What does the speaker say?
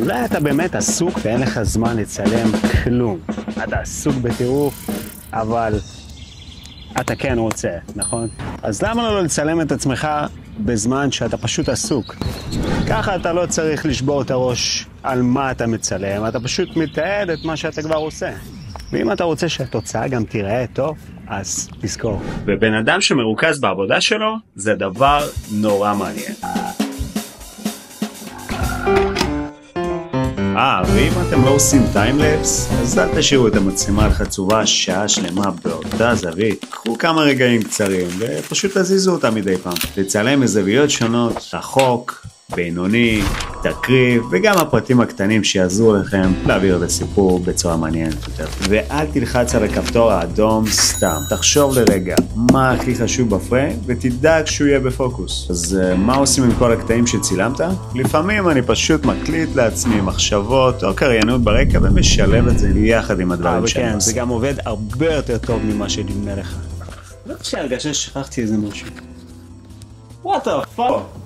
אולי אתה באמת עסוק ואין לך זמן לצלם כלום. אתה עסוק בטירוף, אבל אתה כן רוצה, נכון? אז למה לא לצלם את עצמך בזמן שאתה פשוט עסוק? ככה אתה לא צריך לשבור את הראש על מה אתה מצלם, אתה פשוט מתעד את מה שאתה כבר עושה. ואם אתה רוצה שהתוצאה גם תיראה טוב, אז תזכור. ובן אדם שמרוכז בעבודה שלו, זה דבר נורא מעניין. ואם אתם לא עושים טיימלפס, אז אל תשאירו את המצלמה על חצובה שעה שלמה באותה זווית. קחו כמה רגעים קצרים ופשוט תזיזו אותה מדי פעם. לצלם מזוויות שונות, רחוק, בינוני, תקריב, וגם הפרטים הקטנים שיעזרו לכם להעביר את הסיפור בצורה מעניינת יותר. ואל תלחץ על הכפתור האדום סתם. תחשוב לרגע מה הכי חשוב בפריים ותדאג שהוא יהיה בפוקוס. אז מה עושים עם כל הקטעים שצילמת? לפעמים אני פשוט מקליט לעצמי מחשבות או קריינות ברקע ומשלב את זה יחד עם הדברים שאני עושה. זה גם עובד הרבה יותר טוב ממה שנדמה לך. לא חושב שהרגשה ששכחתי איזה משהו. What the fuck?